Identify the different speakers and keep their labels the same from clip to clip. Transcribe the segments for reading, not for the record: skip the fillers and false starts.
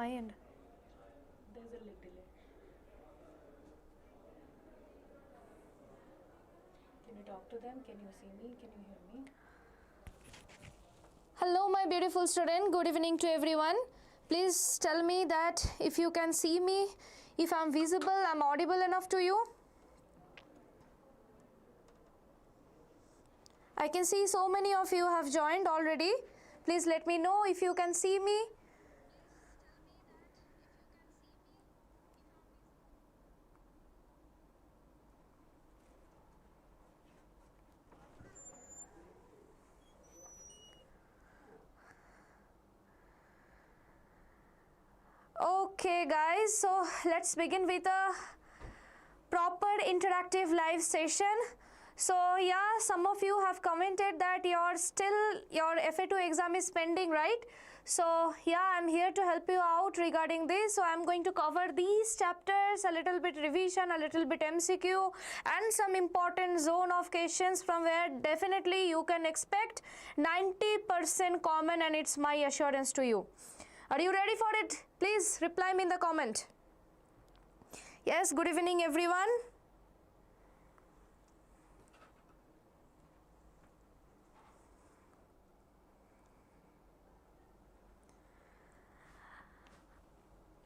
Speaker 1: my end?
Speaker 2: There's a little delay. Can you talk to them? Can you see me? Can you hear me?
Speaker 1: Hello my beautiful student, good evening to everyone. Please tell me that if you can see me, if I'm visible, I'm audible enough to you. I can see so many of you have joined already. Please let me know if you can see me. Okay guys, so let's begin with a proper interactive live session. So yeah, some of you have commented that your FA2 exam is pending, right? So yeah, I'm here to help you out regarding this. So I'm going to cover these chapters, a little bit revision, a little bit MCQ, and some important zone of questions from where definitely you can expect 90% common, and it's my assurance to you. Are you ready for it? Please reply me in the comment. Yes, good evening everyone.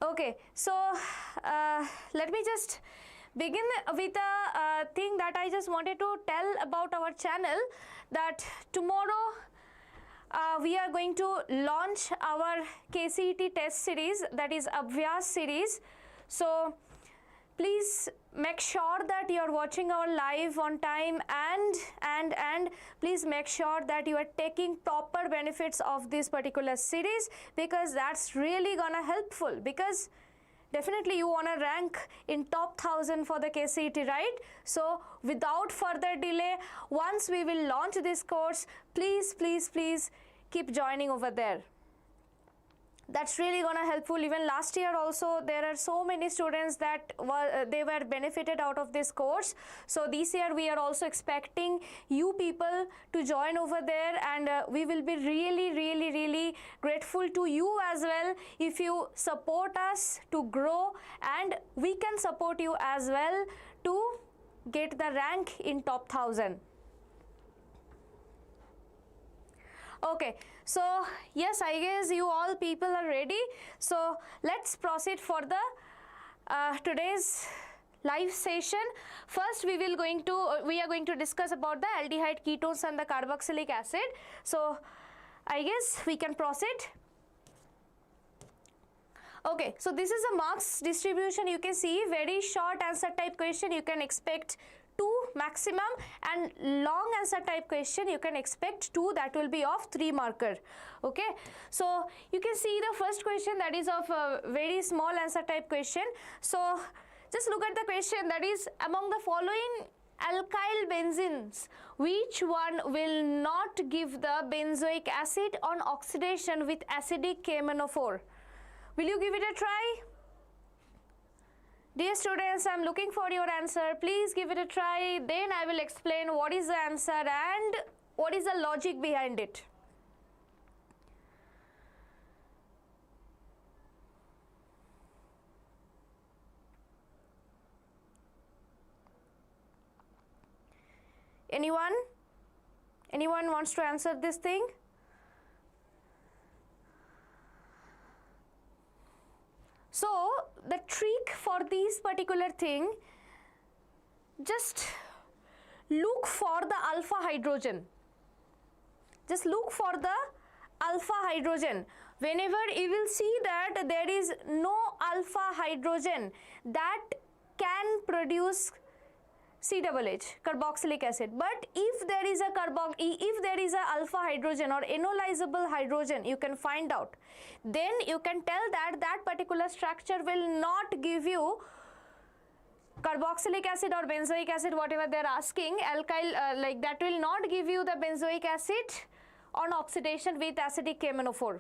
Speaker 1: Okay, so let me just begin with a thing that I just wanted to tell about our channel, that tomorrow we are going to launch our KCET test series, that is Abhyas series. So please make sure that you are watching our live on time, and please make sure that you are taking proper benefits of this particular series, because that's really gonna helpful, because definitely you want to rank in top 1000 for the KCET, right? So without further delay, once we will launch this course, please keep joining over there. That's really gonna helpful. Even last year also there are so many students that were benefited out of this course. So this year we are also expecting you people to join over there, and we will be really grateful to you as well if you support us to grow, and we can support you as well to get the rank in top 1000. Okay, so yes, I guess you all people are ready. So let's proceed for the today's live session. First we are going to discuss about the aldehyde, ketones and the carboxylic acid. So I guess we can proceed. Okay, so this is a marks distribution. You can see very short answer type question you can expect 2 maximum, and long answer type question you can expect 2, that will be of 3 marker. Okay, so you can see the first question, that is of a very small answer type question. So just look at the question, that is, among the following alkyl benzenes, which one will not give the benzoic acid on oxidation with acidic KMNO4? Will you give it a try? Dear students, I am looking for your answer. Please give it a try. Then I will explain what is the answer and what is the logic behind it. Anyone? Anyone wants to answer this thing? So the trick for this particular thing, just look for the alpha hydrogen. Just look for the alpha hydrogen. Whenever you will see that there is no alpha hydrogen that can produce CHH, carboxylic acid, but if there is a alpha hydrogen or enolizable hydrogen you can find out, then you can tell that that particular structure will not give you carboxylic acid or benzoic acid, whatever they are asking, alkyl, like that will not give you the benzoic acid on oxidation with acidic KMNO4.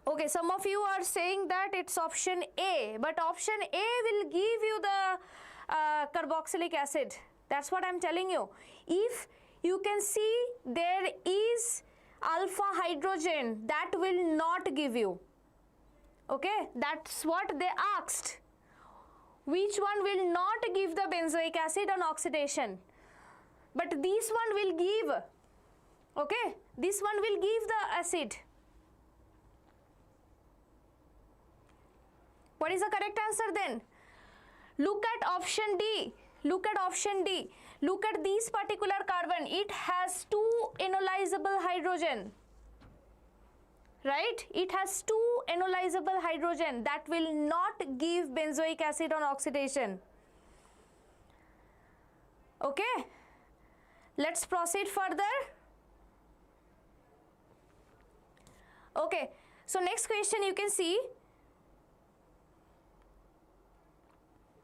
Speaker 1: Okay, some of you are saying that it's option A, but option A will give you the carboxylic acid. That's what I'm telling you. If you can see there is alpha hydrogen, that will not give you. Okay, that's what they asked. Which one will not give the benzoic acid on oxidation? But this one will give. Okay, this one will give the acid. What is the correct answer then? Look at option D. Look at option D. Look at this particular carbon. It has 2 enolizable hydrogen. Right? It has 2 enolizable hydrogen that will not give benzoic acid on oxidation. Okay? Let's proceed further. Okay. So next question you can see.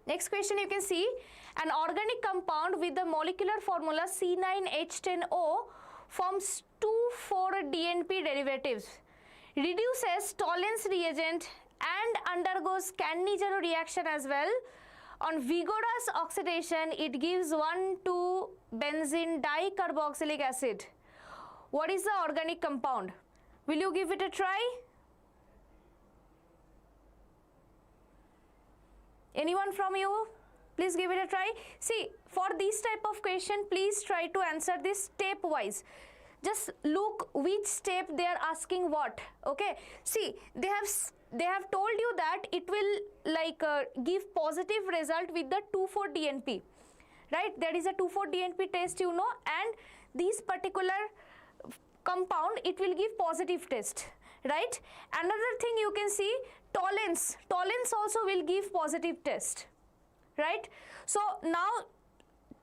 Speaker 1: Next question you can see, an organic compound with the molecular formula C9H10O forms 2,4-DNP derivatives, reduces Tollens reagent and undergoes Cannizzaro reaction as well. On vigorous oxidation, it gives 1,2-benzene dicarboxylic acid. What is the organic compound? Will you give it a try? Anyone from you? Please give it a try. See, for this type of question, please try to answer this step wise. Just look which step they are asking what. Okay. See, they have told you that it will like give positive result with the 2,4-DNP. Right? There is a 2,4-DNP test, you know, and this particular compound, it will give positive test. Right? Another thing you can see, Tollens also will give positive test, right? So now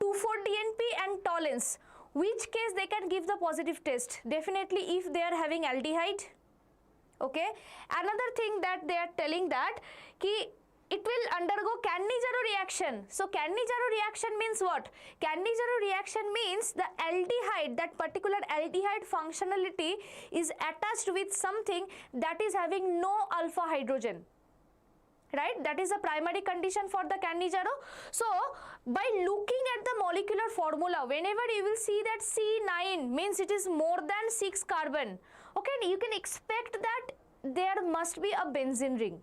Speaker 1: 2,4-DNP and Tollens, which case they can give the positive test? Definitely if they are having aldehyde. Okay. Another thing that they are telling that it will undergo Cannizzaro reaction. So Cannizzaro reaction means what? Cannizzaro reaction means the aldehyde, that particular aldehyde functionality is attached with something that is having no alpha hydrogen. Right? That is a primary condition for the Cannizzaro. So by looking at the molecular formula, whenever you will see that C9 means it is more than 6 carbon. Okay, you can expect that there must be a benzene ring.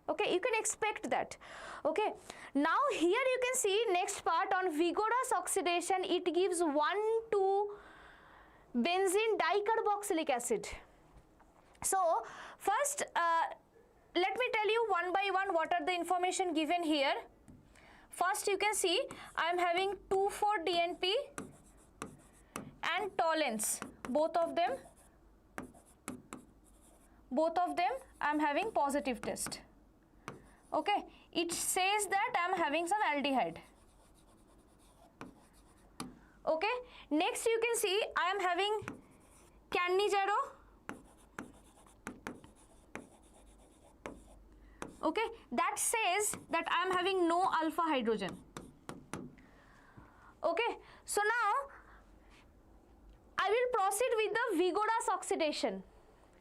Speaker 1: Okay, you can expect that. Okay, now here you can see next part, on vigorous oxidation it gives 1,2-benzene dicarboxylic acid. So first let me tell you one by one what are the information given here. First you can see I am having 2,4-DNP and Tollens, both of them I am having positive test. Okay, it says that I am having some aldehyde. Okay, next you can see I am having Cannizzaro. Okay, that says that I am having no alpha hydrogen. Okay, so now I will proceed with the vigorous oxidation.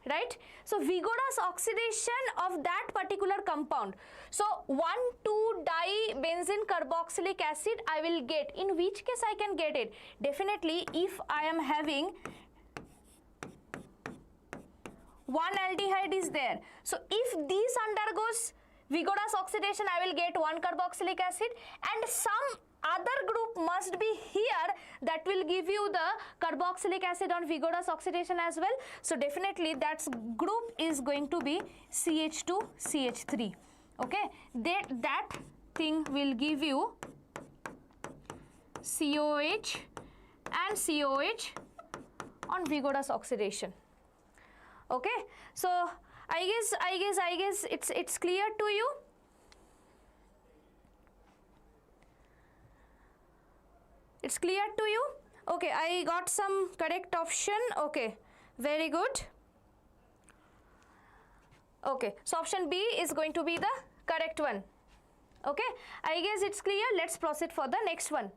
Speaker 1: Right? So vigorous oxidation of that particular compound. So 1,2-dibenzene carboxylic acid I will get. In which case I can get it? Definitely if I am having one aldehyde is there. So if this undergoes vigorous oxidation, I will get 1 carboxylic acid, and some other group must be here that will give you the carboxylic acid on vigorous oxidation as well. So definitely that group is going to be CH2, CH3. Okay, that thing will give you COH and COH on vigorous oxidation. Okay, so I guess it's clear to you. It's clear to you? Okay, I got some correct option. Okay, very good. Okay, so option B is going to be the correct one. Okay, I guess it's clear. Let's proceed for the next one.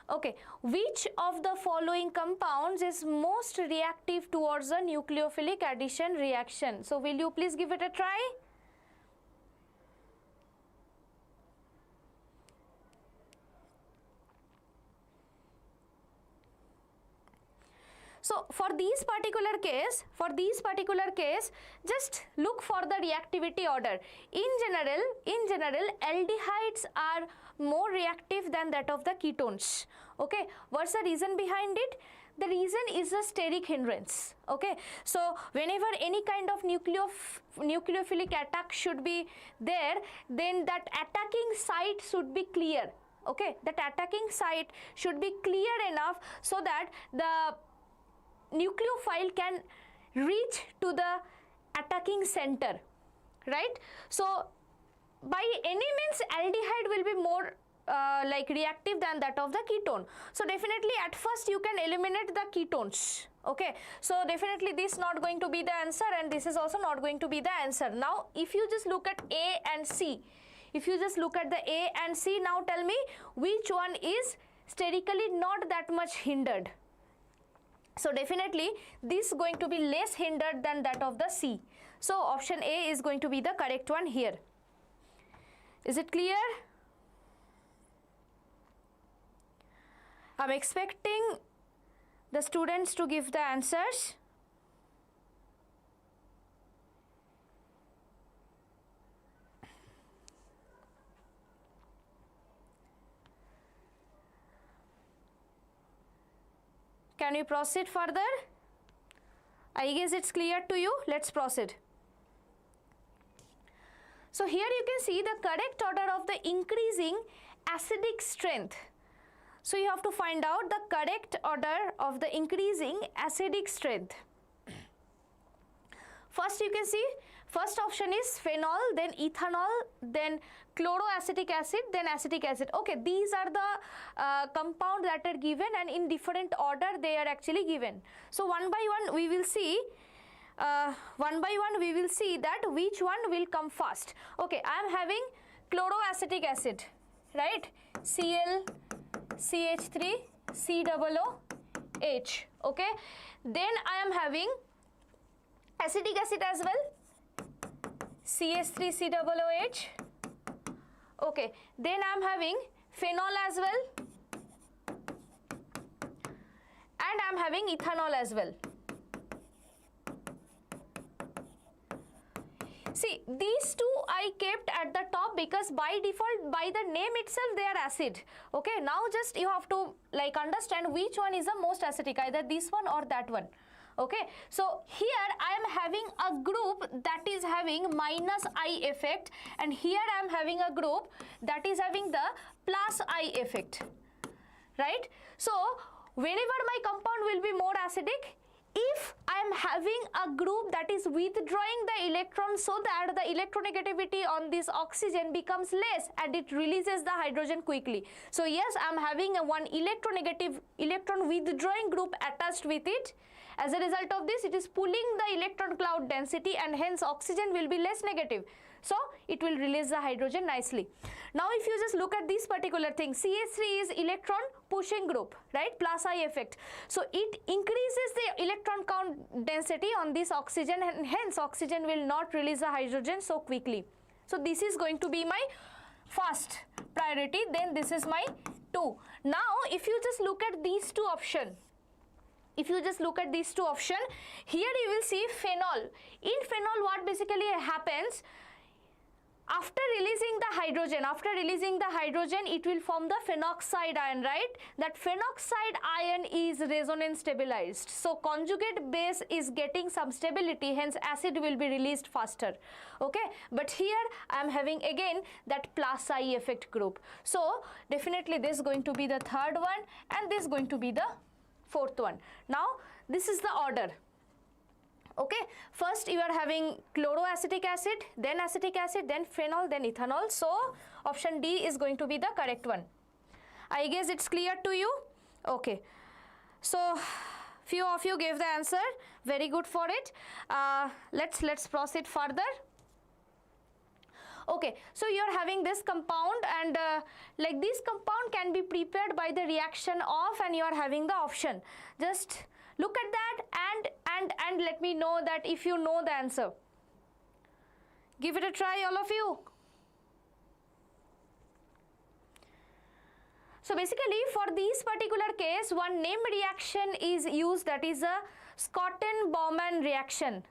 Speaker 1: Okay, which of the following compounds is most reactive towards a nucleophilic addition reaction? So will you please give it a try? So for these particular case, just look for the reactivity order. In general, aldehydes are more reactive than that of the ketones. Okay, what's the reason behind it? The reason is a steric hindrance. Okay, so whenever any kind of nucleophilic attack should be there, then that attacking site should be clear. Okay, that attacking site should be clear enough so that the nucleophile can reach to the attacking center, right? So by any means aldehyde will be more like reactive than that of the ketone. So definitely at first you can eliminate the ketones. Okay, so definitely this not going to be the answer, and this is also not going to be the answer. Now if you just look at A and C, now tell me which one is sterically not that much hindered. So definitely this is going to be less hindered than that of the C. So option A is going to be the correct one here. Is it clear? I'm expecting the students to give the answers. Can we proceed further? I guess it's clear to you. Let's proceed. So here you can see the correct order of the increasing acidic strength. So you have to find out the correct order of the increasing acidic strength. First you can see, first option is phenol, then ethanol, then chloroacetic acid, then acetic acid. Okay, these are the compounds that are given, and in different order they are actually given. So one by one we will see that which one will come first. Okay, I am having chloroacetic acid, right? Cl CH3 COOH. Okay, then I am having acetic acid as well, CH3 COOH. Okay, then I am having phenol as well, and I am having ethanol as well. See, these two I kept at the top because by default, by the name itself, they are acid. Okay, now just you have to like understand which one is the most acidic, either this one or that one. Okay, so here I am having a group that is having minus I effect, and here I am having a group that is having the plus I effect, right? So whenever my compound will be more acidic, if I am having a group that is withdrawing the electron so that the electronegativity on this oxygen becomes less and it releases the hydrogen quickly. So yes, I am having a one electronegative electron withdrawing group attached with it. As a result of this, it is pulling the electron cloud density, and hence oxygen will be less negative. So it will release the hydrogen nicely. Now if you just look at this particular thing, CH3 is electron pushing group, right? Plus I effect. So it increases the electron count density on this oxygen, and hence oxygen will not release the hydrogen so quickly. So this is going to be my first priority, then this is my 2. Now if you just look at these two options, here you will see phenol. In phenol, what basically happens, after releasing the hydrogen, it will form the phenoxide ion, right? That phenoxide ion is resonance stabilized. So conjugate base is getting some stability, hence acid will be released faster. Okay, but here I am having again that plus I effect group. So definitely this is going to be the third one, and this is going to be the fourth one. Now this is the order. Okay, first you are having chloroacetic acid, then acetic acid, then phenol, then ethanol. So option D is going to be the correct one. I guess it's clear to you. Okay, so few of you gave the answer. Very good for it. Let's proceed further. Okay, so you are having this compound, and like this compound can be prepared by the reaction of, and you are having the option. Just look at that and let me know that if you know the answer. Give it a try, all of you. So basically for this particular case, one name reaction is used, that is a Schotten-Baumann reaction.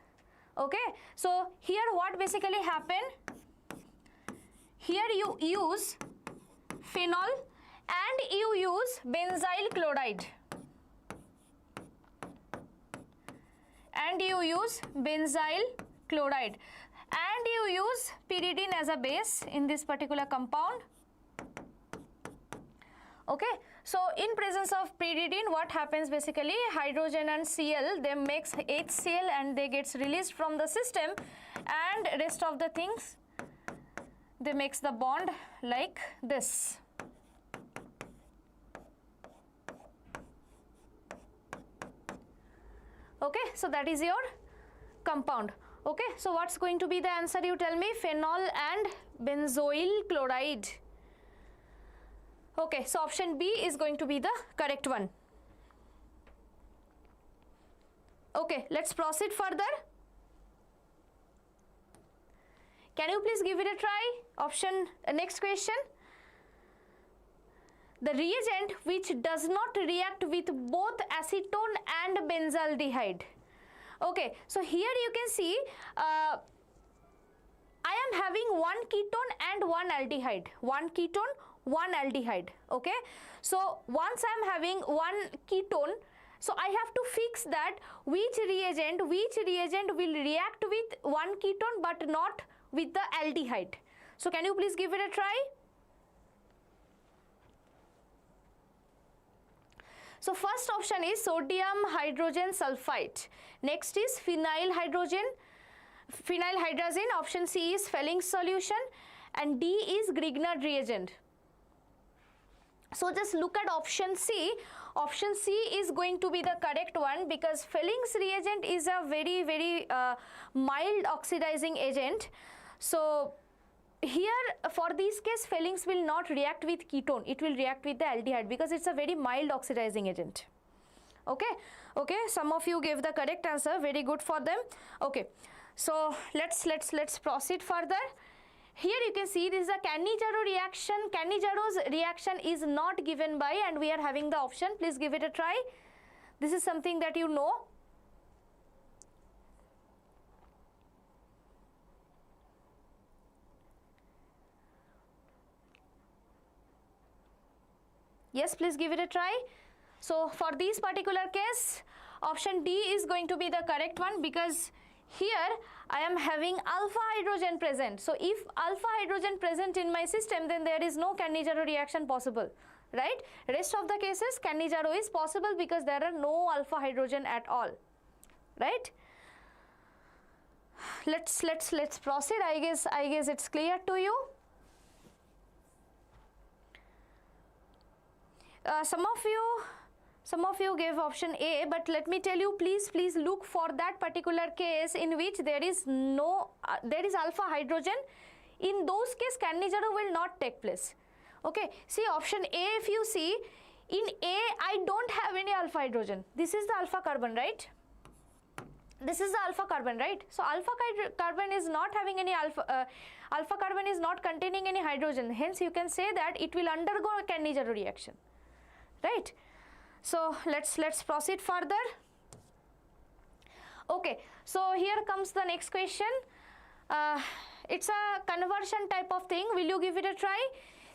Speaker 1: Okay, so here what basically happened, here you use phenol and you use benzyl chloride. And you use benzyl chloride. And you use pyridine as a base in this particular compound. Okay, so in presence of pyridine, what happens basically, hydrogen and Cl, they makes HCl and they gets released from the system, and rest of the things, they makes the bond like this. Okay, so that is your compound. Okay, so what's going to be the answer, you tell me? Phenol and benzoyl chloride. Okay, so option B is going to be the correct one. Okay, let's proceed further. Can you please give it a try? Option, next question. The reagent which does not react with both acetone and benzaldehyde. Okay, so here you can see I am having one ketone and one aldehyde. One ketone, one aldehyde. Okay, so once I am having one ketone, so I have to fix that which reagent will react with one ketone but not with the aldehyde. So can you please give it a try? So first option is sodium hydrogen sulfite. Next is phenyl hydrogen. Option C is Felling's solution, and D is Grignard reagent. So just look at option C. Option C is going to be the correct one, because Felling's reagent is a very mild oxidizing agent. So here for this case, Felling's will not react with ketone, it will react with the aldehyde because it's a very mild oxidizing agent. Okay, okay, some of you gave the correct answer, very good for them. Okay, so let's proceed further. Here you can see this is a Cannizzaro reaction. Cannizzaro's reaction is not given by, and we are having the option. Please give it a try. This is something that you know. Yes, please give it a try. So for this particular case, option D is going to be the correct one, because here I am having alpha hydrogen present. So if alpha hydrogen present in my system, then there is no Cannizzaro reaction possible, right? Rest of the cases, Cannizzaro is possible because there are no alpha hydrogen at all, right? Let's proceed. I guess it's clear to you. Some of you gave option A, but let me tell you, please look for that particular case in which there is alpha hydrogen. In those cases, Cannizzaro will not take place. Okay, see option A, if you see, in A I don't have any alpha hydrogen. This is the alpha carbon, right? This is the alpha carbon, right? So alpha carbon is not having any alpha carbon is not containing any hydrogen. Hence you can say that it will undergo a Cannizzaro reaction, right? So let's proceed further. Okay, so here comes the next question. It's a conversion type of thing. Will you give it a try?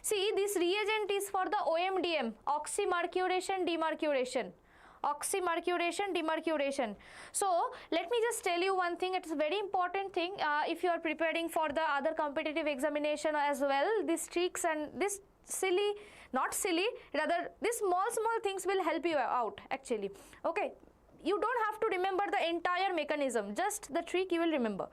Speaker 1: See, this reagent is for the OMDM, oxymercuration demercuration. Oxymercuration demercuration. So let me just tell you one thing. It's a very important thing if you are preparing for the other competitive examination as well. These tricks and this silly, not silly, rather these small things will help you out actually. Okay, you don't have to remember the entire mechanism, just the trick you will remember.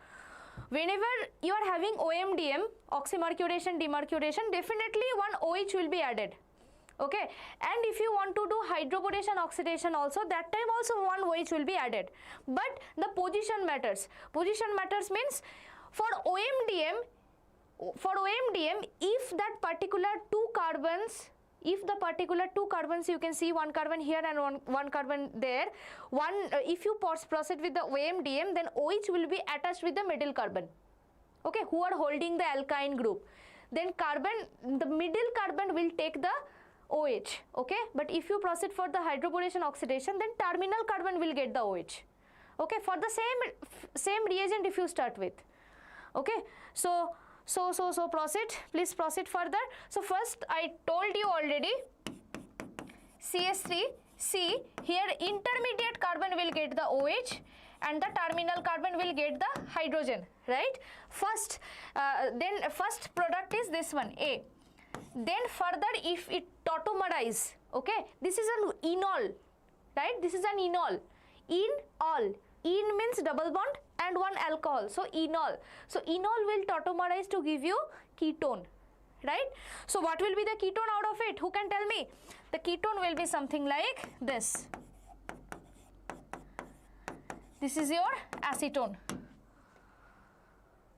Speaker 1: Whenever you are having OMDM, oxymercuration demercuration, definitely one OH will be added. Okay, and if you want to do hydroboration oxidation also, that time also one OH will be added. But the position matters. Position matters means for OMDM, if that particular two carbons, you can see one carbon here and one carbon there, if you proceed with the OMDM, then OH will be attached with the middle carbon, okay, who are holding the alkyne group. Then the middle carbon will take the OH, okay? But if you proceed for the hydroboration oxidation, then terminal carbon will get the OH, okay? For the same reagent if you start with, okay? So proceed, please proceed further. So first I told you already, CH3, see here intermediate carbon will get the OH and the terminal carbon will get the hydrogen, right? First, then first product is this one, A. Then further if it tautomerize, okay, this is an enol, right? This is an enol, enol, en means double bond and one alcohol, so enol. So enol will tautomerize to give you ketone, right? So what will be the ketone out of it? Who can tell me? The ketone will be something like this. This is your acetone,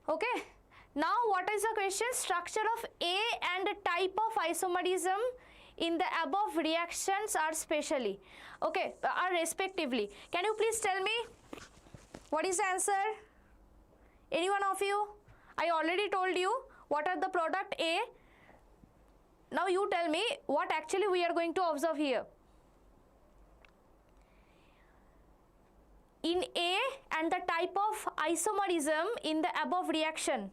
Speaker 1: okay? Now what is the question? Structure of A and type of isomerism in the above reactions are specially, okay, are respectively. Can you please tell me what is the answer? Any one of you? I already told you what are the product A. Now you tell me what actually we are going to observe here. In A and the type of isomerism in the above reaction.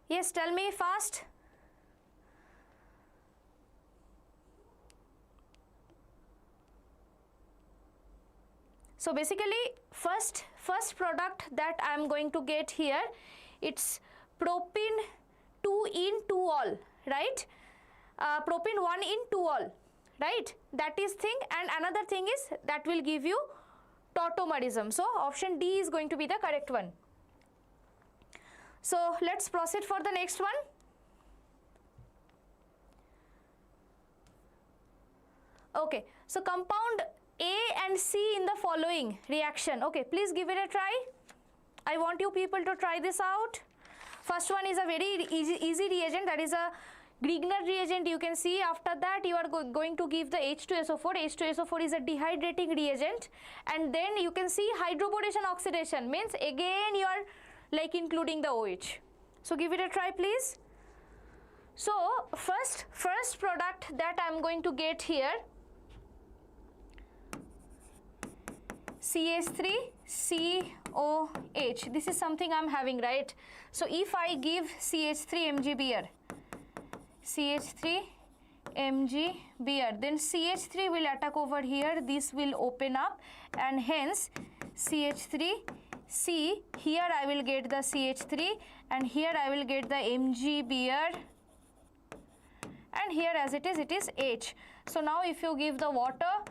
Speaker 1: Yes, tell me fast. So basically first product that I am going to get here, it's propene 2 in 2-ol, right? Propene 1 in 2-ol, right? That is thing, and another thing is that will give you tautomerism. So option D is going to be the correct one. So let's proceed for the next one. Okay, so compound A and C in the following reaction. Okay, please give it a try. I want you people to try this out. First one is a very easy reagent, that is a Grignard reagent. You can see after that you are going to give the H2SO4. H2SO4 is a dehydrating reagent, and then you can see hydroboration oxidation means again you are like including the OH. So give it a try please. So first product that I am going to get here, CH3COH. This is something I am having, right? So if I give CH3 MgBr, CH3 MgBr, then CH3 will attack over here, this will open up, and hence CH3C, here I will get the CH3 and here I will get the MgBr, and here as it is H. So now if you give the water,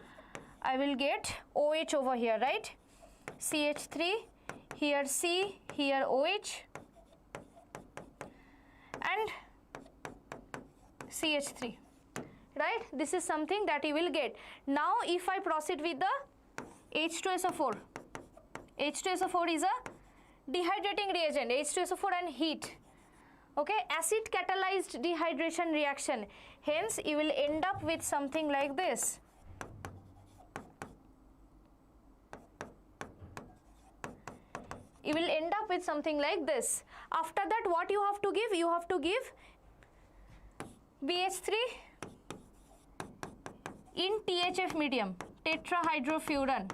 Speaker 1: I will get OH over here, right? CH3, here C, here OH, and CH3, right? This is something that you will get. Now if I proceed with the H2SO4, H2SO4 is a dehydrating reagent, H2SO4 and heat, okay, acid catalyzed dehydration reaction, hence you will end up with something like this. You will end up with something like this. After that what you have to give? You have to give BH3 in THF medium, tetrahydrofuran.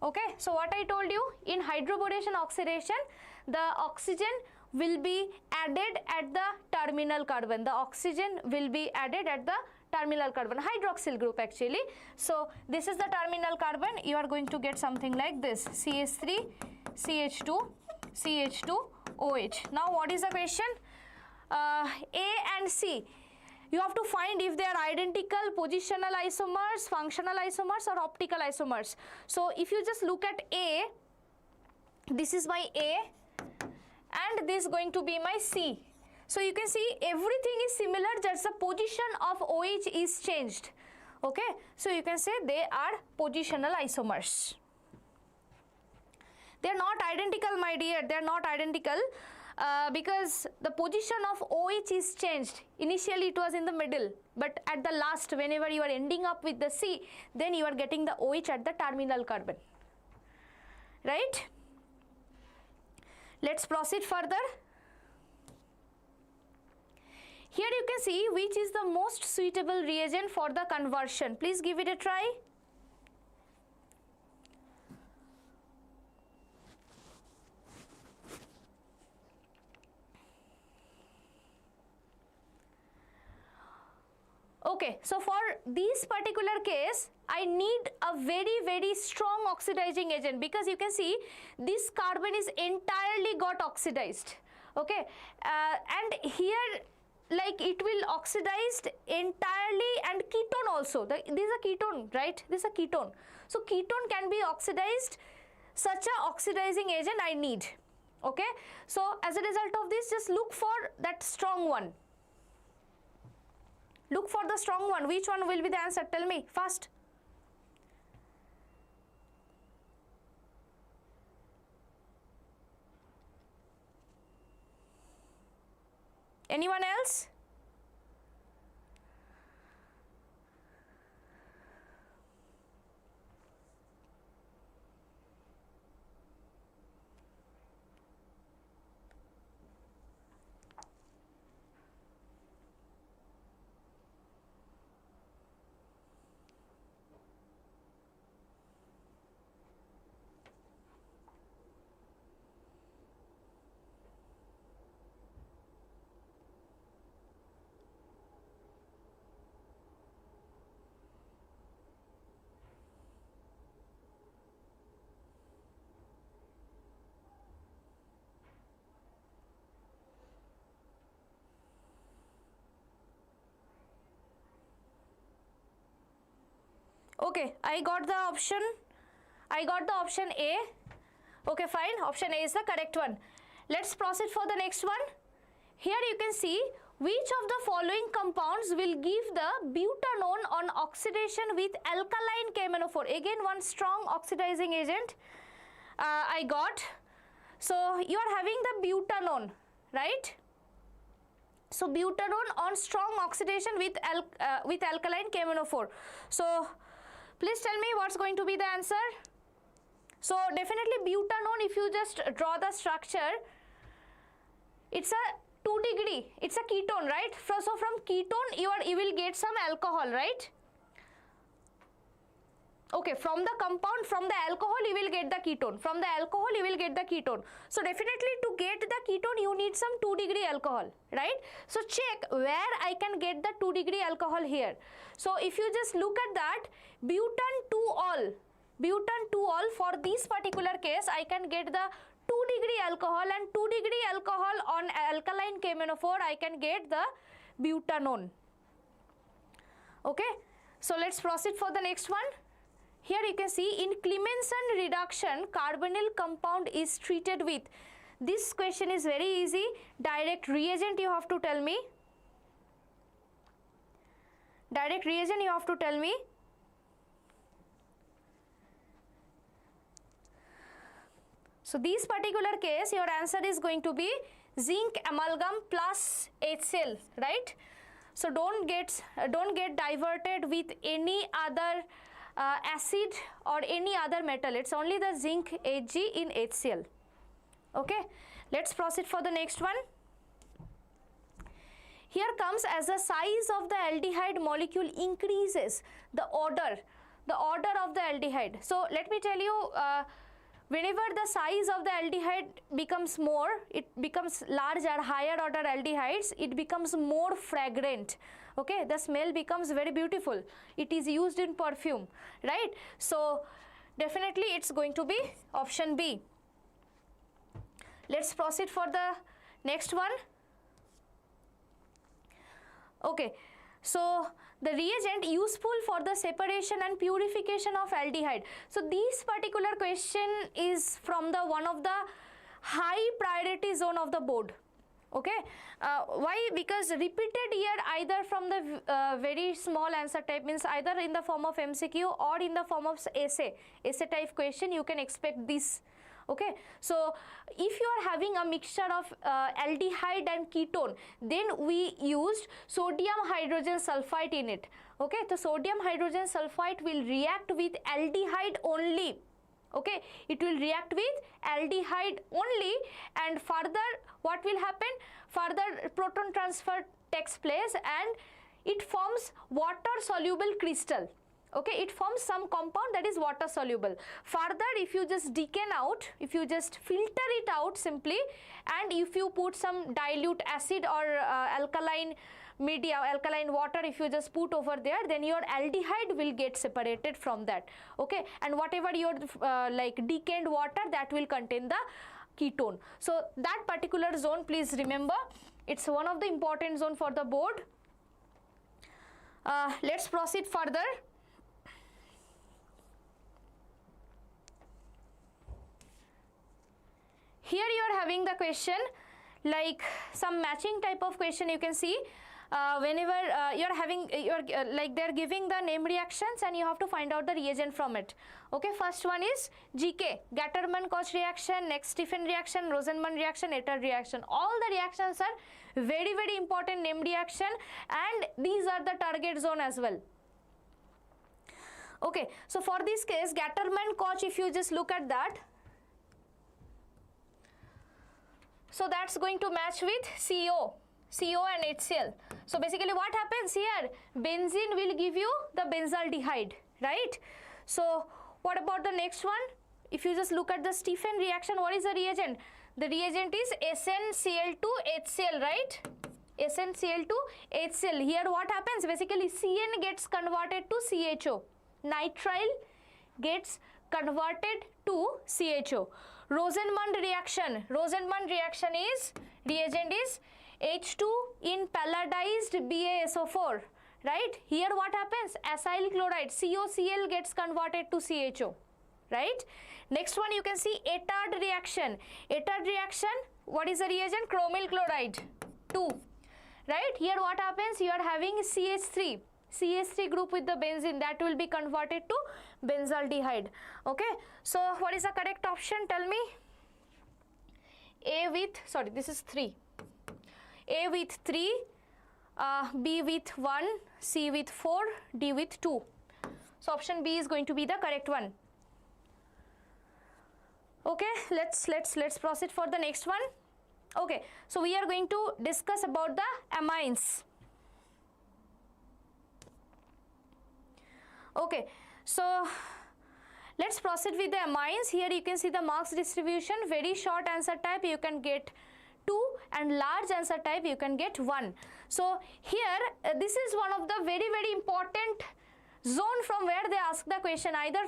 Speaker 1: Okay, so what I told you, in hydroboration oxidation, the oxygen will be added at the terminal carbon. The oxygen will be added at the terminal carbon, hydroxyl group actually. So this is the terminal carbon. You are going to get something like this, CH3, CH2, CH2, OH. Now what is the question? A and C. You have to find if they are identical positional isomers, functional isomers, or optical isomers. So if you just look at A, this is my A and this is going to be my C. So you can see everything is similar, just the position of OH is changed. Okay, so you can say they are positional isomers. They are not identical, my dear, they are not identical. Because the position of OH is changed. Initially it was in the middle, but at the last, whenever you are ending up with the C, then you are getting the OH at the terminal carbon, right? Let's proceed further. Here you can see which is the most suitable reagent for the conversion. Please give it a try. Okay, so for this particular case, I need a very strong oxidizing agent, because you can see this carbon is entirely got oxidized. Okay, and here like it will oxidized entirely, and ketone also. This is a ketone, right? This is a ketone. So ketone can be oxidized. Such a oxidizing agent I need. Okay, so as a result of this, just look for that strong one. Look for the strong one. Which one will be the answer? Tell me fast. Anyone else? Okay, I got the option A. Okay, fine, option A is the correct one. Let's proceed for the next one. Here you can see which of the following compounds will give the butanone on oxidation with alkaline KMnO4. Again, one strong oxidizing agent I got. So you are having the butanone, right? So butanone on strong oxidation with alkaline KMnO4. So please tell me what's going to be the answer. So definitely butanone, if you just draw the structure, it's a 2 degree, it's a ketone, right? So from ketone you will get some alcohol, right? Okay, from the compound, from the alcohol you will get the ketone. From the alcohol you will get the ketone. So definitely to get the ketone you need some 2 degree alcohol, right? So check where I can get the 2 degree alcohol here. So if you just look at that, butan 2-ol for this particular case, I can get the 2 degree alcohol, and 2 degree alcohol on alkaline KMnO4 I can get the butanone. Okay, so let's proceed for the next one. Here you can see in Clemenson reduction, carbonyl compound is treated with. This question is very easy. Direct reagent you have to tell me. Direct reagent you have to tell me. So this particular case your answer is going to be zinc amalgam plus HCl, right? So don't get diverted with any other acid or any other metal. It's only the zinc Hg in HCl. Okay, let's proceed for the next one. Here comes, as the size of the aldehyde molecule increases, the order of the aldehyde. So let me tell you, whenever the size of the aldehyde becomes more, it becomes larger, higher order aldehydes, it becomes more fragrant. Okay, the smell becomes very beautiful. It is used in perfume, right? So definitely it's going to be option B. Let's proceed for the next one. Okay, so the reagent useful for the separation and purification of aldehyde. So this particular question is from the one of the high priority zone of the board. Okay, why? Because repeated here either from the very small answer type, means either in the form of MCQ or in the form of essay type question, you can expect this. Okay, so if you are having a mixture of aldehyde and ketone, then we used sodium hydrogen sulfide in it. Okay, the sodium hydrogen sulfide will react with aldehyde only. Okay, it will react with aldehyde only, and further what will happen? Further proton transfer takes place and it forms water soluble crystal. Okay, it forms some compound that is water soluble. Further, if you just decan out, if you just filter it out simply, and if you put some dilute acid or alkaline media, alkaline water, if you just put over there, then your aldehyde will get separated from that. Okay, and whatever your like decant water, that will contain the ketone. So that particular zone, please remember, it's one of the important zone for the board. Let's proceed further. Here you are having the question like some matching type of question. You can see whenever you're having like they're giving the name reactions and you have to find out the reagent from it. Okay, first one is GK, Gattermann-Koch reaction, next Stephen reaction, Rosenman reaction, Ettard reaction. All the reactions are very, very important name reaction, and these are the target zone as well. Okay, so for this case, Gattermann-Koch, if you just look at that, so that's going to match with CO and HCl. So basically what happens here, benzene will give you the benzaldehyde, right? So what about the next one? If you just look at the Stephen reaction, what is the reagent? The reagent is SnCl2HCl, right? SnCl2HCl. Here what happens? Basically Cn gets converted to CHO. Nitrile gets converted to CHO. Rosenman reaction is, reagent is H2 in palladized BaSO4, right? Here what happens? Acyl chloride, COCl gets converted to CHO, right? Next one you can see Ettard reaction. Ettard reaction, what is the reagent? Chromyl chloride 2, right? Here what happens? You are having CH3 group with the benzene, that will be converted to benzaldehyde. Okay, so what is the correct option? Tell me. A with, sorry, this is 3. A with 3, B with 1, C with 4, D with 2. So option B is going to be the correct one. Okay, let's proceed for the next one. Okay, so we are going to discuss about the amines. Okay, so let's proceed with the amines. Here you can see the marks distribution. Very short answer type you can get 2, and large answer type you can get 1. So here this is one of the very, very important zone from where they ask the question, either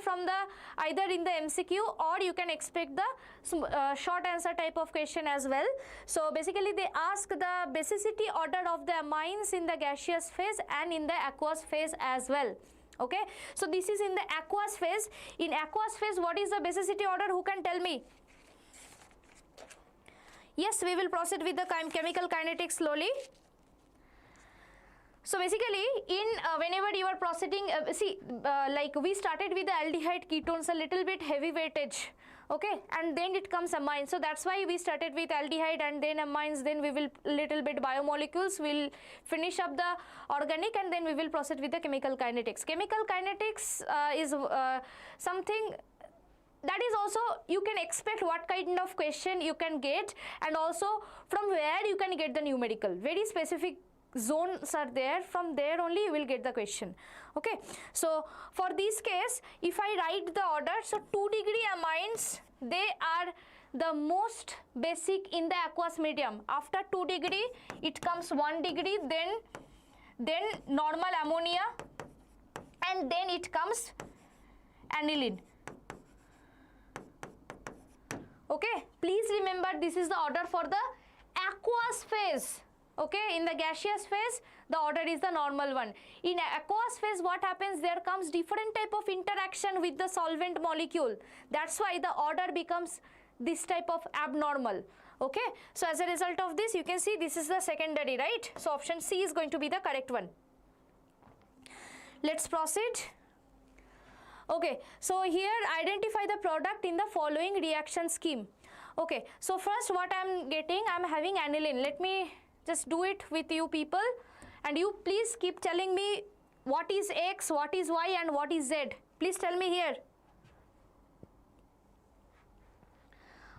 Speaker 1: in the MCQ, or you can expect the short answer type of question as well. So basically they ask the basicity order of the amines in the gaseous phase and in the aqueous phase as well. Okay, so this is in the aqueous phase. In aqueous phase, what is the basicity order? Who can tell me? Yes, we will proceed with the chemical kinetics slowly. So basically, in whenever you are proceeding, like we started with the aldehyde ketones, a little bit heavy weightage, okay, and then it comes amines. So that's why we started with aldehyde and then amines, then we will little bit biomolecules, we'll finish up the organic, and then we will proceed with the chemical kinetics. Chemical kinetics is something that is also, you can expect what kind of question you can get, and also from where you can get the numerical. Very specific zones are there, from there only you will get the question. Okay, so for this case, if I write the order, so 2 degree amines, they are the most basic in the aqueous medium. After 2 degree, it comes 1 degree, then normal ammonia, and then it comes aniline. Okay, please remember this is the order for the aqueous phase. Okay, in the gaseous phase, the order is the normal one. In aqueous phase, what happens? There comes different type of interaction with the solvent molecule. That's why the order becomes this type of abnormal. Okay, so as a result of this, you can see this is the secondary, right? So option C is going to be the correct one. Let's proceed. Okay, so here identify the product in the following reaction scheme. Okay, so first what I'm getting, I'm having aniline. Let me just do it with you people, and you please keep telling me what is X, what is Y, and what is Z. Please tell me here.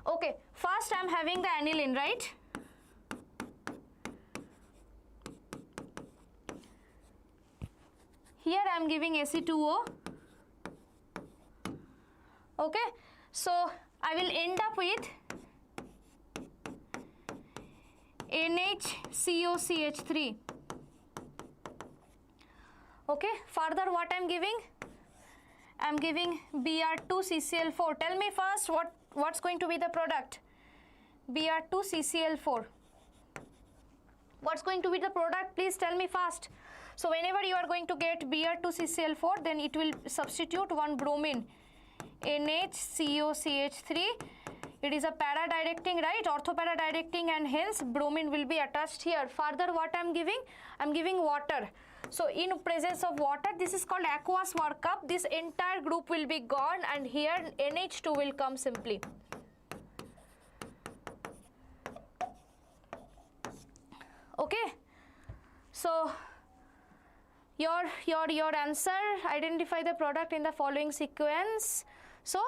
Speaker 1: Okay, first I'm having the aniline, right? here I am giving AC2O. Okay, so I will end up with NHCOCH3. Okay, further what I am giving? I am giving Br2CCl4. Tell me first what's going to be the product? Br2CCl4. What's going to be the product? Please tell me fast. So whenever you are going to get Br2CCl4, then it will substitute one bromine, NHCOCH3. It is a para-directing, right? Ortho-para-directing, and hence bromine will be attached here. Further what I am giving? I am giving water. So in presence of water, this is called aqueous workup. This entire group will be gone and here NH2 will come simply. Okay, so your answer, identify the product in the following sequence. So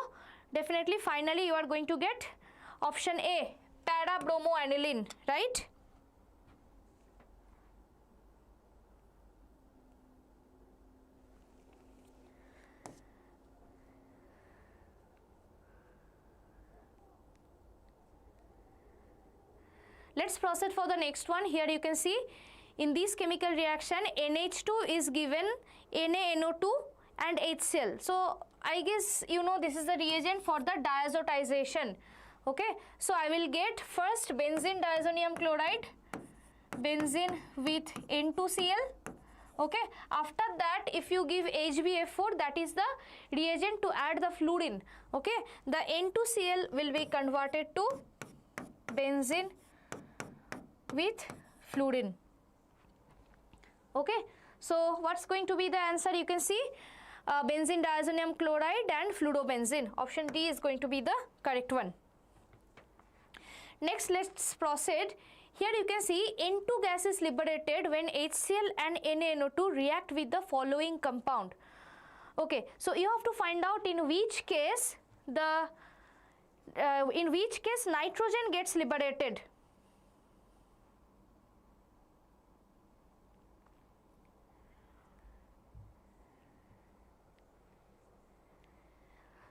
Speaker 1: definitely finally you are going to get option A, para-bromoaniline, right? Let's proceed for the next one. Here you can see in this chemical reaction NH2 is given NaNO2 and HCl. So I guess you know this is the reagent for the diazotization. Okay, so I will get first benzene diazonium chloride, benzene with N2Cl. Okay, after that if you give HbF4, that is the reagent to add the fluorine. Okay, the N2Cl will be converted to benzene with fluorine. Okay, so what's going to be the answer? You can see benzene diazonium chloride and fluorobenzene. Option D is going to be the correct one. Next, let's proceed. Here you can see N2 gas is liberated when HCl and NaNO2 react with the following compound. Okay, so you have to find out in which case nitrogen gets liberated.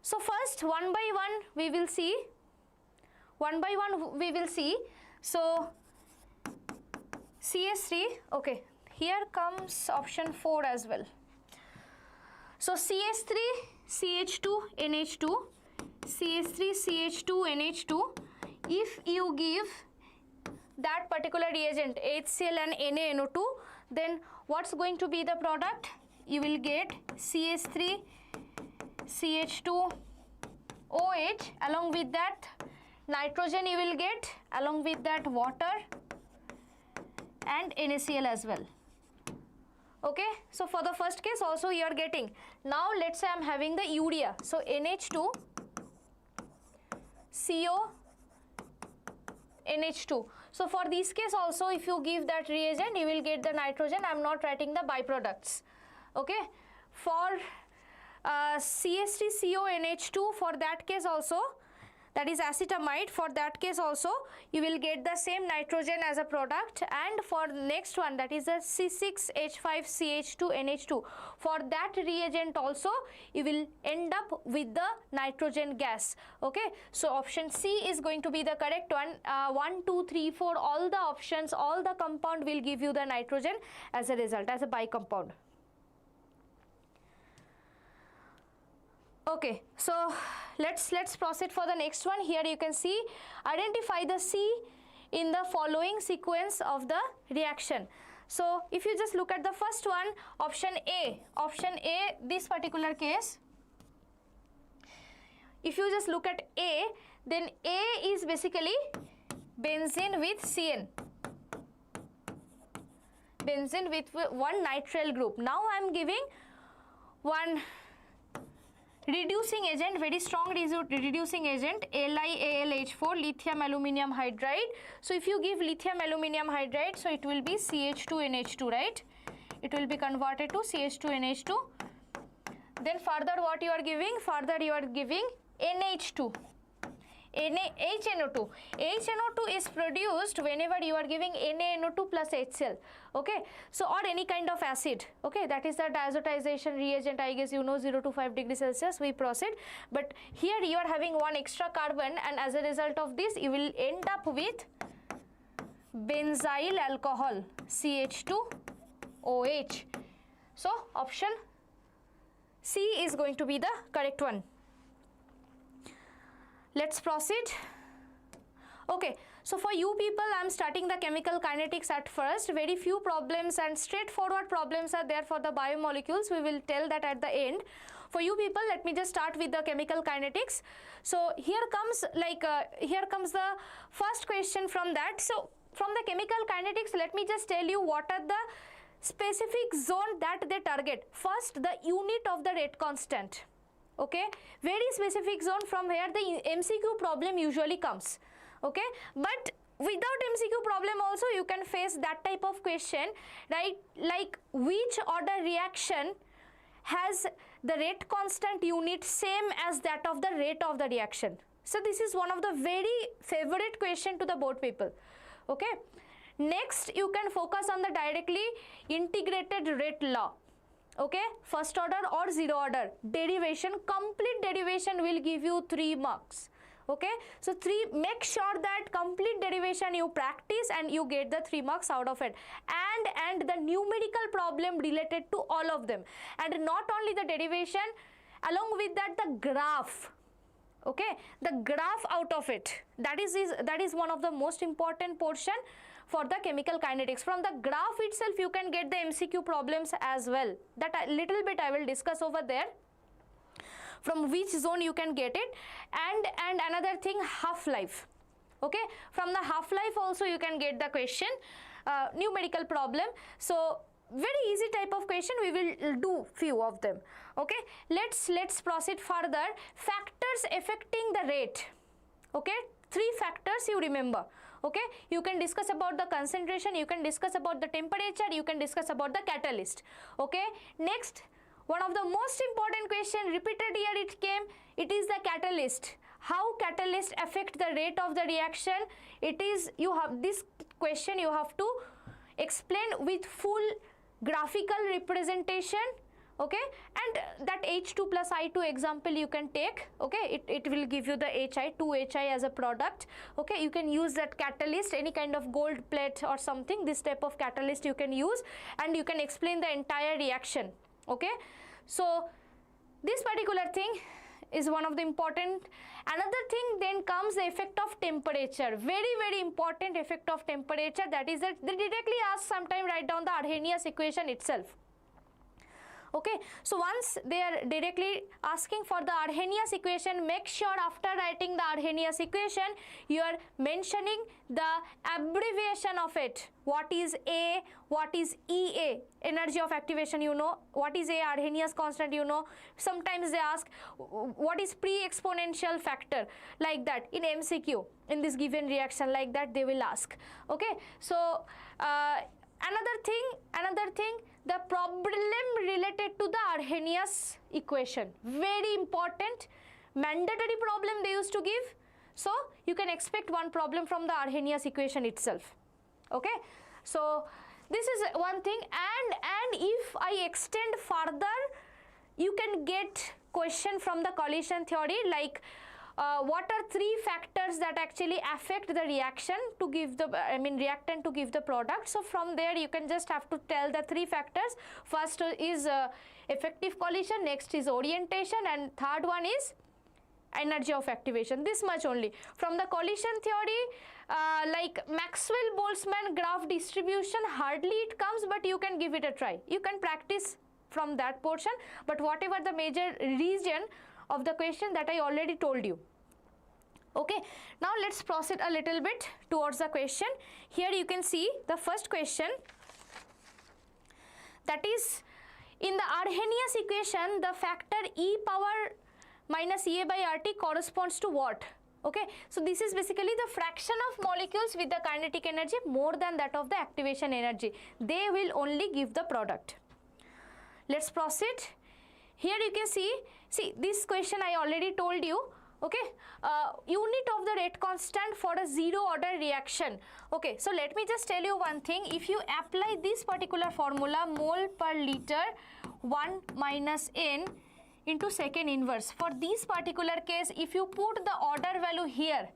Speaker 1: So first one by one we will see. So CS3, okay, here comes option 4 as well. So CS3 CH2 NH2, CS3 CH2 NH2. If you give that particular reagent HCl and NaNO2, then what's going to be the product? You will get CS3 CH2 OH, along with that nitrogen you will get, along with that water and NaCl as well. Okay, so for the first case also you are getting. Now let's say I am having the urea, so NH2 CO NH2. So for this case also if you give that reagent you will get the nitrogen. I am not writing the byproducts. Okay, for CH3CONH2, for that case also, that is acetamide, for that case also you will get the same nitrogen as a product. And for next one, that is the C6H5CH2NH2, for that reagent also you will end up with the nitrogen gas. Okay, so option C is going to be the correct one. 1, 2, 3, 4, all the options, all the compound will give you the nitrogen as a result, as a bicompound. Okay, so let's proceed for the next one. Here you can see, identify the C in the following sequence of the reaction. So if you just look at the first one, option A, this particular case, if you just look at A, then A is basically benzene with CN, benzene with one nitrile group. Now I am giving one reducing agent, very strong reducing agent, LiAlH4, lithium aluminium hydride. So if you give lithium aluminium hydride, so it will be CH2NH2, right? It will be converted to CH2NH2. Then further what you are giving? Further you are giving NH2. HNO2. HNO2 is produced whenever you are giving NaNO2 plus HCl. Okay, so or any kind of acid. Okay, that is the diazotization reagent. I guess you know 0 to 5 degrees Celsius. We proceed, but here you are having one extra carbon, and as a result of this, you will end up with benzyl alcohol CH2OH. So option C is going to be the correct one. Let's proceed. Okay, so for you people, I am starting the chemical kinetics at first. Very few problems and straightforward problems are there for the biomolecules. We will tell that at the end. For you people, let me just start with the chemical kinetics. So here comes the first question from that. So from the chemical kinetics, let me just tell you what are the specific zone that they target. First, the unit of the rate constant. Okay, very specific zone from where the MCQ problem usually comes. Okay, but without MCQ problem also you can face that type of question, right? Like which order reaction has the rate constant unit same as that of the rate of the reaction. So this is one of the very favorite question to the board people. Okay, next you can focus on the directly integrated rate law. Okay, first order or zero order derivation, complete derivation will give you 3 marks. Okay, so make sure that complete derivation you practice and you get the 3 marks out of it, and the numerical problem related to all of them, and not only the derivation, along with that the graph. Okay, the graph out of it, that is one of the most important portion for the chemical kinetics. From the graph itself you can get the MCQ problems as well. That a little bit I will discuss over there, from which zone you can get it, and another thing, half-life. Okay, from the half-life also you can get the question, numerical problem. So very easy type of question, we will do few of them. Okay, let's proceed further. Factors affecting the rate. Okay, 3 factors you remember. Okay, you can discuss about the concentration, you can discuss about the temperature, you can discuss about the catalyst. Okay, next, one of the most important question repeated here it came, it is the catalyst. How catalyst affect the rate of the reaction? It is, you have this question you have to explain with full graphical representation. Okay, and that H2 plus I2 example you can take. Okay, it will give you the HI, 2HI as a product. Okay, you can use that catalyst, any kind of gold plate or something, this type of catalyst you can use, and you can explain the entire reaction. Okay, so this particular thing is one of the important. Another thing then comes the effect of temperature. Very important effect of temperature, that is that they directly ask sometime write down the Arrhenius equation itself. Okay, so once they are directly asking for the Arrhenius equation, make sure after writing the Arrhenius equation you are mentioning the abbreviation of it. What is A, what is EA, energy of activation, you know, what is A, Arrhenius constant, you know. Sometimes they ask what is pre-exponential factor, like that in MCQ, in this given reaction, like that they will ask. Okay, so another thing, the problem related to the Arrhenius equation, very important, mandatory problem they used to give. So you can expect one problem from the Arrhenius equation itself. Okay, so this is one thing, and if I extend further, you can get question from the collision theory, like what are 3 factors that actually affect the reaction to give the, reactant to give the product. So from there you can just have to tell the 3 factors. First is effective collision, next is orientation, and third one is energy of activation. This much only. From the collision theory, like Maxwell-Boltzmann graph distribution, hardly it comes, but you can give it a try. You can practice from that portion, but whatever the major region of the question that I already told you. Okay, now let's proceed a little bit towards the question. Here you can see the first question, that is in the Arrhenius equation the factor E power minus EA by RT corresponds to what? Okay, so this is basically the fraction of molecules with the kinetic energy more than that of the activation energy. They will only give the product. Let's proceed. Here you can see this question I already told you. Okay, unit of the rate constant for a zero order reaction. Okay, so let me just tell you one thing. If you apply this particular formula, mole per liter 1 minus n into second inverse, for this particular case, if you put the order value here,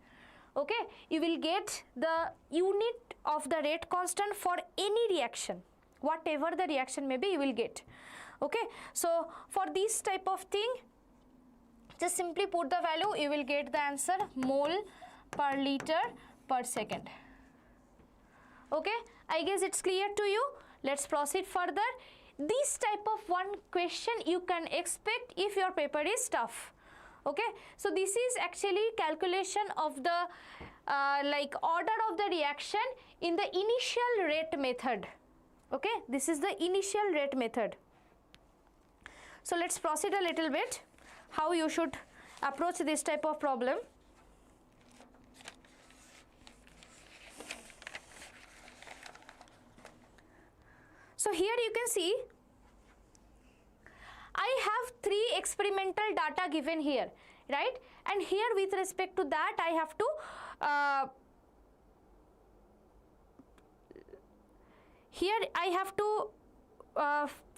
Speaker 1: okay, you will get the unit of the rate constant for any reaction, whatever the reaction may be, you will get. Okay, so for this type of thing, just simply put the value, you will get the answer mole per liter per second. Okay, I guess it's clear to you. Let's proceed further. This type of one question you can expect if your paper is tough. Okay, so this is actually calculation of the like order of the reaction in the initial rate method. Okay, this is the initial rate method. So let's proceed a little bit how you should approach this type of problem. So here you can see I have 3 experimental data given here, right? And here with respect to that I have to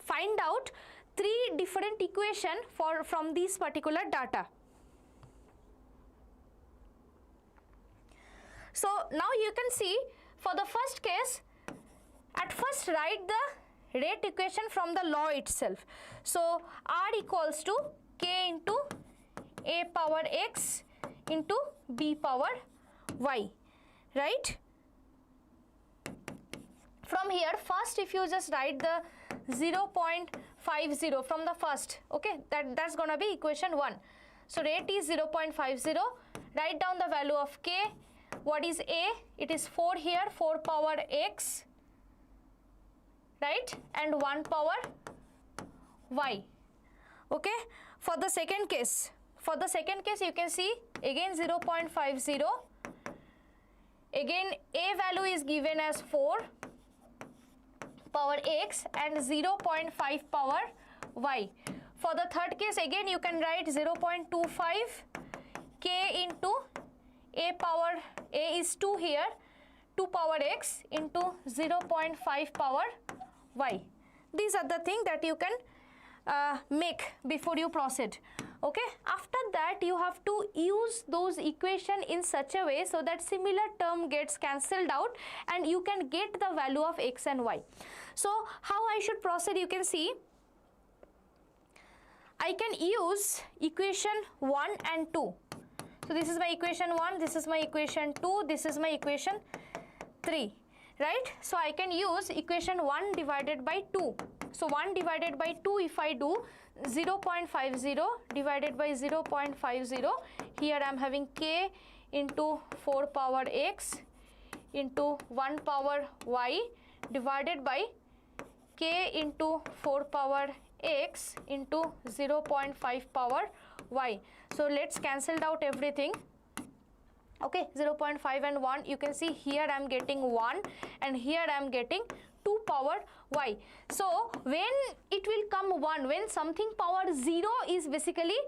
Speaker 1: find out 3 different equations from these particular data. So now you can see for the first case, at first write the rate equation from the law itself. So R equals to K into A power X into B power Y, right? From here, first if you just write the 0.50 from the first, okay, that's gonna be equation 1. So rate is 0.50, write down the value of K. What is A? It is 4 here, 4 power X, right, and 1 power Y. Okay, for the second case you can see again 0.50, again A value is given as 4 power X and 0.5 power Y. For the third case again you can write 0.25 K into A power, A is 2 here, 2 power X into 0.5 power Y. These are the things that you can make before you proceed. Okay, after that you have to use those equations in such a way so that similar term gets cancelled out and you can get the value of X and Y. So how I should proceed, you can see I can use equation 1 and 2. So this is my equation 1, this is my equation 2, this is my equation 3, right? So I can use equation 1 divided by 2. So 1 divided by 2, if I do 0.50 divided by 0.50, here I am having K into 4 power X into 1 power Y divided by K into 4 power X into 0.5 power Y. So let's cancel out everything. Okay, 0.5 and 1, you can see here I am getting 1 and here I am getting 2 power Y. So when it will come 1, when something power 0 is basically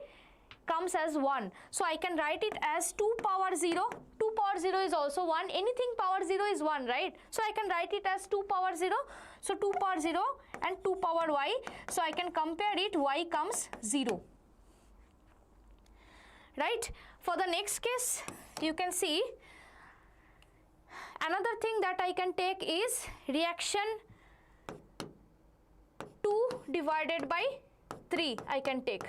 Speaker 1: comes as 1. So I can write it as 2 power 0. 2 power 0 is also 1. Anything power 0 is 1, right? So I can write it as 2 power 0. So 2 power 0 and 2 power Y. So I can compare it, Y comes 0. Right? For the next case, you can see another thing that I can take is reaction 2 divided by 3 I can take,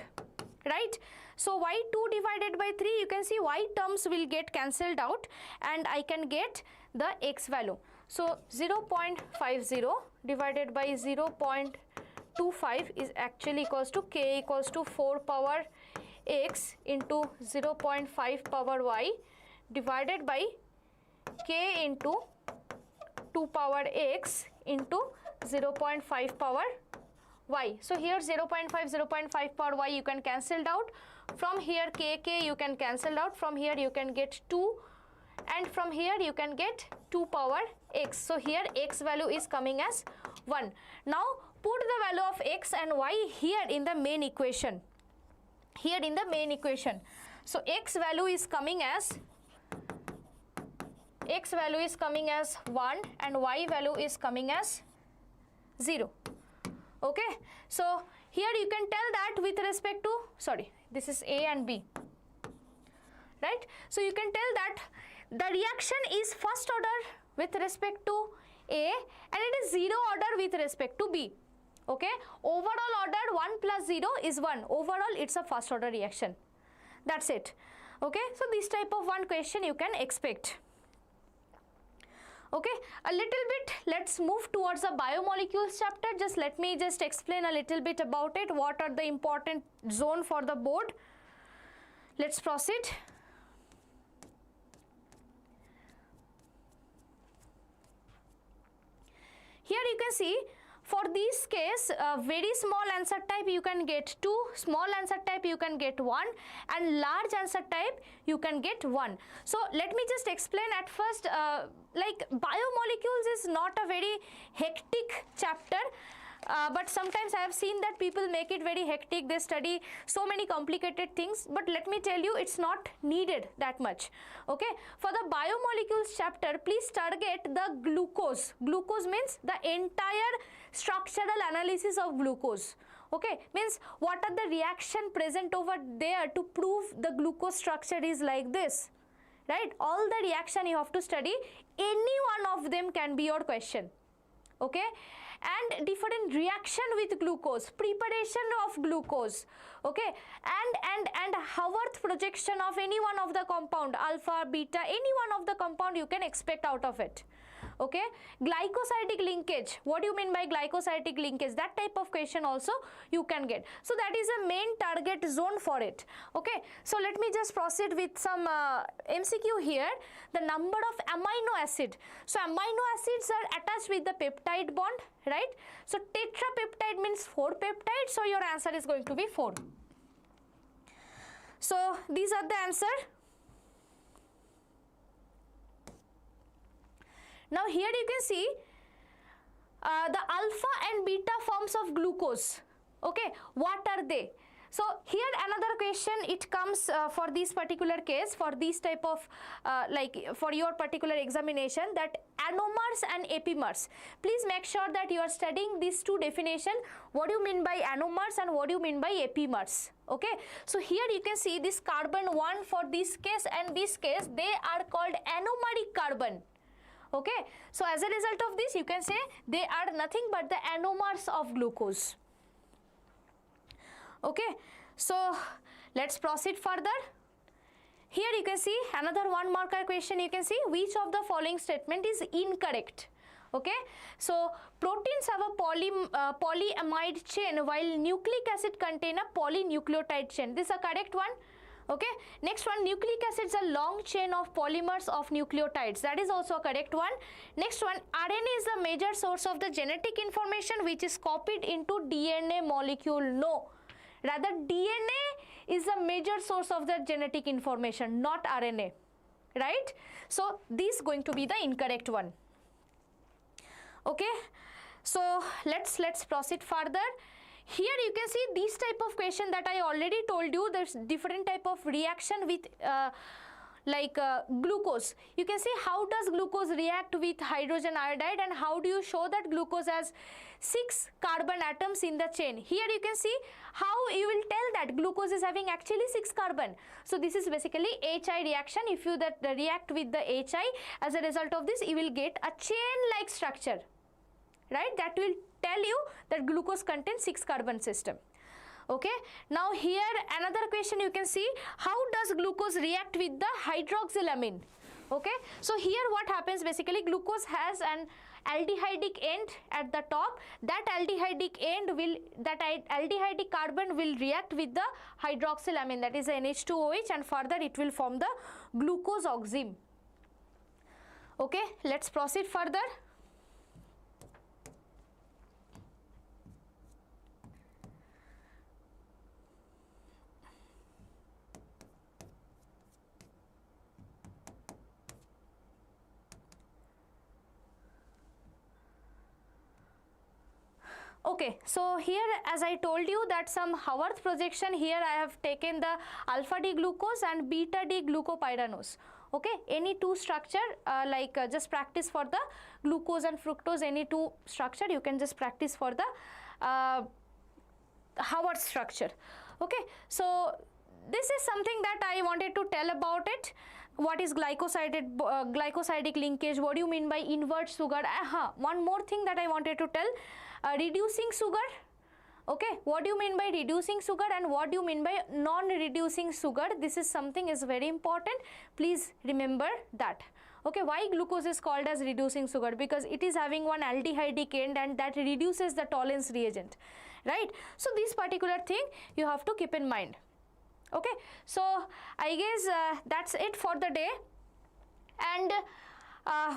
Speaker 1: right? So Y2 divided by 3, you can see Y terms will get cancelled out and I can get the X value. So 0.50 divided by 0.25 is actually equals to K equals to 4 power X into 0.5 power Y divided by K into 2 power X into 0.5 power Y. So here 0.5 power Y you can cancel out. From here K you can cancel out. From here you can get 2 and from here you can get 2 power X. So here X value is coming as 1. Now put the value of X and Y here in the main equation. So X value is coming as 1 and Y value is coming as 0. Okay, so here you can tell that with respect to, sorry, this is A and B, right? So you can tell that the reaction is first order with respect to A and it is 0 order with respect to B. Okay, overall order 1 plus 0 is 1. Overall it's a first order reaction. That's it. Okay, so this type of one question you can expect. Okay, a little bit, let's move towards the biomolecules chapter. Just let me just explain a little bit about it. What are the important zone for the board? Let's proceed. Here you can see, for this case, very small answer type you can get 2, small answer type you can get 1, and large answer type you can get 1. So let me just explain at first, like biomolecules is not a very hectic chapter. But sometimes I have seen that people make it very hectic. They study so many complicated things, but let me tell you, it's not needed that much. Okay, for the biomolecules chapter, please target the glucose. Glucose means the entire structural analysis of glucose. Okay, means what are the reaction present over there to prove the glucose structure is like this, right? All the reaction you have to study. Any one of them can be your question. Okay, and different reaction with glucose, preparation of glucose, okay, and Haworth projection of any one of the compound, alpha, beta, any one of the compound you can expect out of it. Okay, glycosidic linkage, what do you mean by glycosidic linkage? That type of question also you can get. So that is a main target zone for it. Okay, so let me just proceed with some MCQ here. The number of amino acid. So amino acids are attached with the peptide bond, right? So tetrapeptide means 4 peptides, so your answer is going to be 4. So these are the answer. Now here you can see the alpha and beta forms of glucose. Okay, what are they? So here another question, it comes for this particular case, for this type of like for your particular examination, that anomers and epimers. Please make sure that you are studying these two definitions. What do you mean by anomers and what do you mean by epimers? Okay, so here you can see this carbon 1 for this case and this case, they are called anomeric carbon. Okay, so as a result of this, you can say they are nothing but the anomers of glucose. Okay, so let's proceed further. Here you can see another 1 marker question. You can see which of the following statement is incorrect. Okay, so proteins have a polyamide chain while nucleic acid contain a polynucleotide chain. This is a correct one. Okay, next one, nucleic acids are long chain of polymers of nucleotides. That is also a correct one. Next one, RNA is the major source of the genetic information which is copied into DNA molecule. No, rather DNA is the major source of the genetic information, not RNA, right? So this is going to be the incorrect one. Okay, so let's proceed further. Here you can see this type of question that I already told you. There's different type of reaction with glucose. You can see how does glucose react with hydrogen iodide and how do you show that glucose has 6 carbon atoms in the chain. Here you can see how you will tell that glucose is having actually 6 carbon. So this is basically HI reaction. If you react with the HI, as a result of this you will get a chain like structure, right? That will tell you that glucose contains 6 carbon system. Okay, now here another question you can see, how does glucose react with the hydroxylamine? Okay, so here what happens, basically glucose has an aldehydic end at the top. That aldehydic end will, that aldehydic carbon will react with the hydroxylamine, that is NH2OH, and further it will form the glucose oxime. Okay, let's proceed further. Okay, so here as I told you that some Haworth projection, here I have taken the alpha D glucose and beta D glucopyranose. Okay, any two structure just practice for the glucose and fructose, any two structure you can just practice for the Haworth structure. Okay, so this is something that I wanted to tell about it. What is glycosidic linkage? What do you mean by invert sugar? One more thing that I wanted to tell, reducing sugar. Okay, what do you mean by reducing sugar and what do you mean by non-reducing sugar? This is something is very important. Please remember that. Okay, why glucose is called as reducing sugar? Because it is having one aldehydic end and that reduces the tolerance reagent, right? So this particular thing you have to keep in mind. Okay, so I guess that's it for the day, and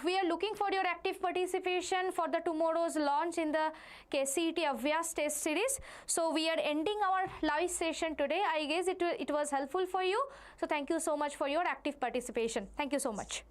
Speaker 1: we are looking for your active participation for the tomorrow's launch in the KCET Abhyas test series. So we are ending our live session today. I guess it was helpful for you. So thank you so much for your active participation. Thank you so much.